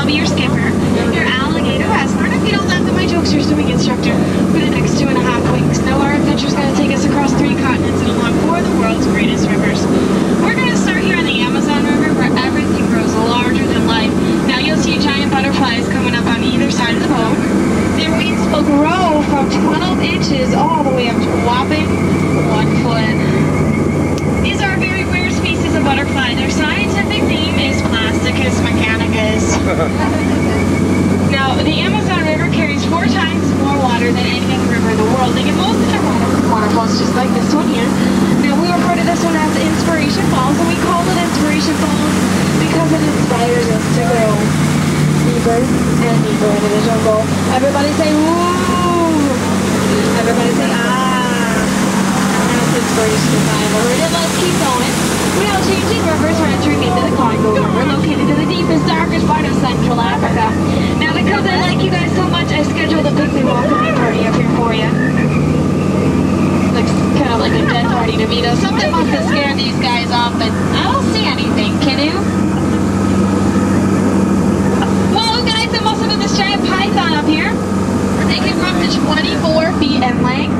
I'll be your skipper, your alligator wrestler, and if you don't laugh at my jokes, your swimming instructor for the next 2.5 weeks. Now our adventure's going to take us across 3 continents and along 4 of the world's greatest rivers. We're going to start here on the Amazon River, where everything grows larger than life. Now you'll see giant butterflies coming up on either side of the boat. Their wings will grow from 12 inches all the way up to a whopping 1 foot. These are a very rare species of butterfly. Their scientific name is Plasticus mechanicus. Now, the Amazon River carries 4 times more water than any other river in the world. They get most of their water from waterfalls just like this one here. Now, we refer to this one as Inspiration Falls, and we call it Inspiration Falls because it inspires us to go deeper and deeper into the jungle. Everybody say, woo! Everybody say, ah! That's inspiration time. Alright, let's keep going. Without changing rivers, we're entering into the Congo River, located in the deepest, darkest part of Central Africa. Now, because I like you guys so much, I scheduled a pygmy welcoming party up here for you. Looks kind of like a dead party to me, though. Something must have scared these guys off, but I don't see anything. Can you? Well, guys, it must have been this giant python up here. They can grow up to 24 feet in length.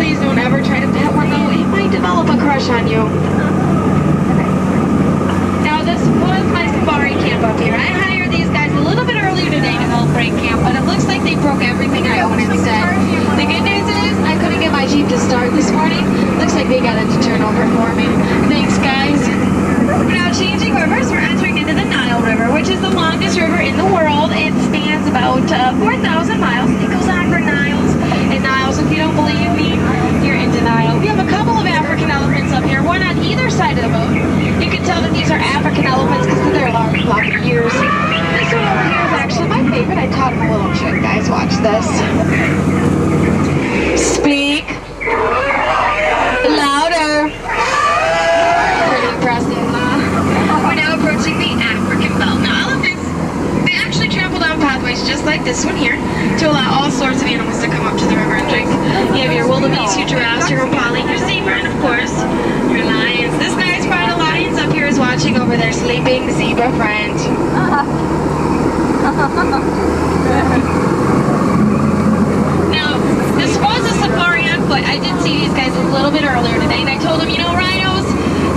Please don't ever try to pet one, though. It might develop a crush on you. Now, this was my safari camp up here. I hired these guys a little bit earlier today to help break camp, but it looks like they broke everything I own instead. The good news is I couldn't get my Jeep to start this morning. Looks like they got it to turn over for me. Thanks, guys. We're now changing rivers. We're entering into the Nile River, which is the longest river in the world. It spans about 4,000 miles. It goes on for Niles and Niles. If you don't believe me, you're in denial. We have a couple of African elephants up here, one on either side of the boat. You can tell that these are African elephants because of their large floppy ears. This one over here is actually my favorite. I taught him a little trick, guys. Watch this. Speak louder. Pretty impressive, huh? We're now approaching the African belt. Now, elephants, they actually trample down pathways just like this one here to allow all sorts of animals to come up to the river and drink. You have your wildebeest, your giraffes, your impala, your zebra, and of course, your lions. This nice pride of lions up here is watching over their sleeping zebra friend. Now, this was a safari on foot. I did see these guys a little bit earlier today, and I told them, you know, rhinos,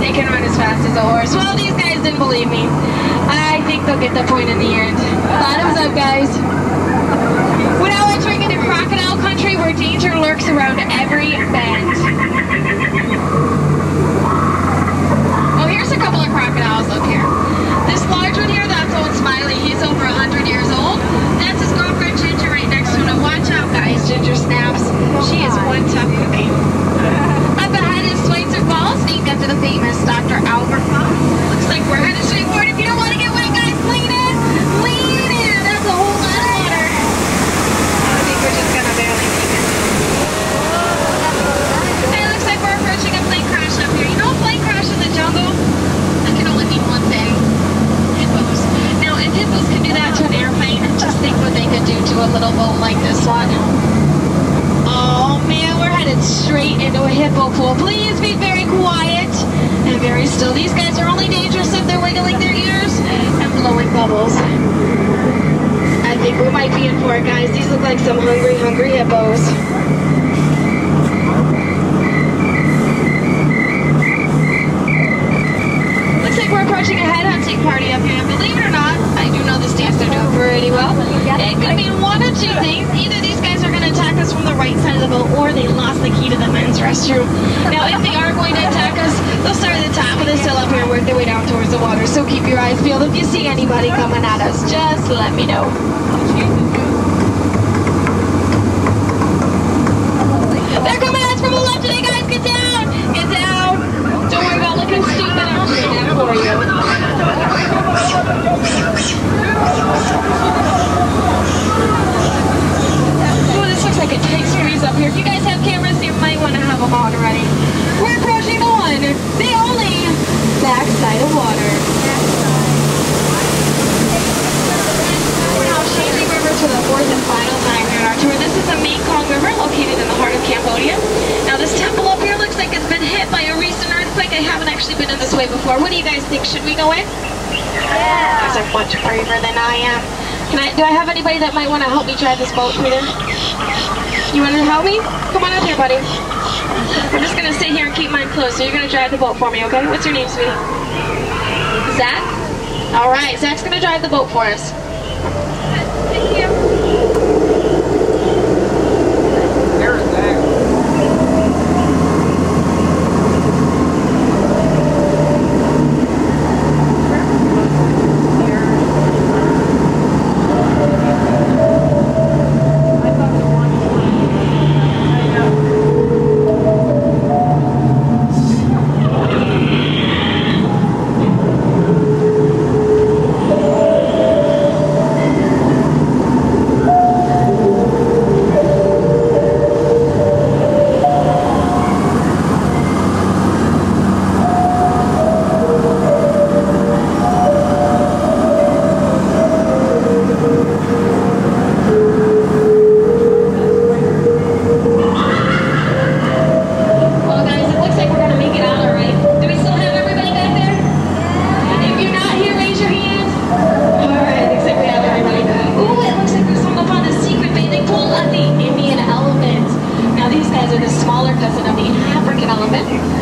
they can run as fast as a horse. Well, these guys didn't believe me. I think they'll get the point in the end. Bottoms up, guys. We're now entering into crocodile country where danger lurks around every bend. Oh, here's a couple of crocodiles up here. This large one here, that's old Smiley. He's over 100 years old. That's his girlfriend Ginger right next to him. Now watch out, guys. Ginger snaps. She is one tough cookie. Up ahead is Schweitzer Falls, named after the famous Dr. Albert Falls. Looks like we're headed straight for it. If you don't want to get wet, guys, lean in. Lean in. That's a whole lot of water. I think we're just going to barely make it. Hey, looks like we're approaching a plane crash up here. You know a plane crash in the jungle? That can only mean one thing. Hippos. Now, if hippos can do that to an airplane, just think what they could do to a little boat like this one. Oh man, we're headed straight into a hippo pool. Please be very quiet and very still. These guys are only dangerous if they're wiggling their ears and blowing bubbles. I think we might be in for it, guys. These look like some hungry, hungry hippos. Looks like we're approaching a headhunting party up here. And believe it or not, I do know this dance they're doing pretty well. It could mean one of 2 things. Either these guys are going to attack us from the right side of the boat, or they lost the key to the men's restroom. Now, if they are going to attack us, they'll start at the top of this hill up here and work their way down towards the water. So keep your eyes peeled. If you see anybody coming at us, just let me know. They're coming at us from the left today, guys. Get down. Get down. Don't worry about looking stupid. I'm doing that for you. Oh, this looks like a tight squeeze up here. If you guys have cameras, you might want to have them on already. We're approaching the one, the only backside of water. We're now changing river to the 4th and final time here in our tour. This is the Mekong River, located in the heart of Cambodia. Now, this temple up here looks like it's been hit by a recent earthquake. I haven't actually been in this way before. What do you guys think? Should we go in? Yeah. You guys are much braver than I am. Do I have anybody that might want to help me drive this boat through there? You want to help me? Come on out here, buddy. I'm just going to sit here and keep mine closed, so you're going to drive the boat for me, okay? What's your name, sweetie? Zach? All right, Zach's going to drive the boat for us. Thank you. There's Zach.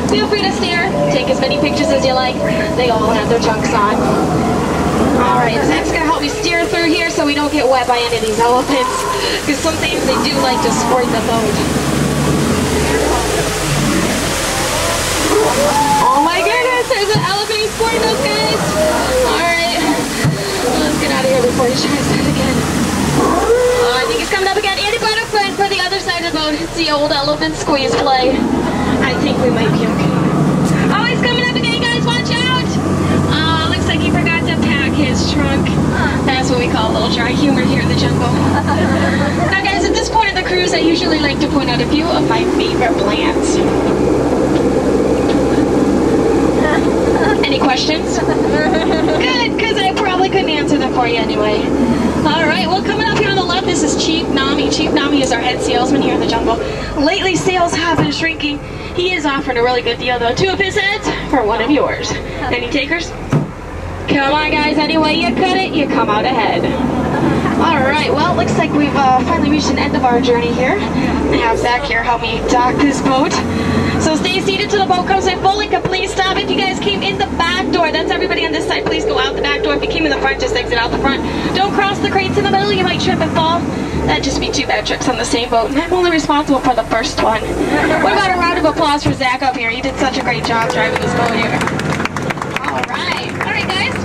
Feel free to stare, take as many pictures as you like. They all have their chunks on. Alright, Zach's gonna help me steer through here so we don't get wet by any of these elephants, because sometimes they do like to sport the boat. Oh my goodness, there's an elephant, he's sporting those guys. Alright, let's get out of here before he tries that again. I think he's coming up again. Andy brought a friend for the other side of the boat. It's the old elephant squeeze play. I think we might be okay. Oh, he's coming up again, guys, watch out! Looks like he forgot to pack his trunk. That's what we call a little dry humor here in the jungle. Now guys, at this point in the cruise, I usually like to point out a few of my favorite plants. Any questions? Good, because I probably couldn't answer them for you anyway. Alright, well, coming up here on the left, this is Chief Nami. Chief Nami is our head salesman here in the jungle. Lately, sales have been shrinking. He is offering a really good deal, though. 2 of his heads for 1 of yours. Any takers? Come on, guys. Any way you cut it, you come out ahead. Alright, well, looks like we've finally reached an end of our journey here. I have Zach here help me dock this boat. So stay seated till the boat comes in full and complete. Stop. If you guys came in the back door, that's everybody on this side, please go out the back door. If you came in the front, just exit out the front. Don't cross the crates in the middle, you might trip and fall. That'd just be 2 bad trips on the same boat, and I'm only responsible for the first one. What about a round of applause for Zach up here? He did such a great job driving this boat here. Alright, guys.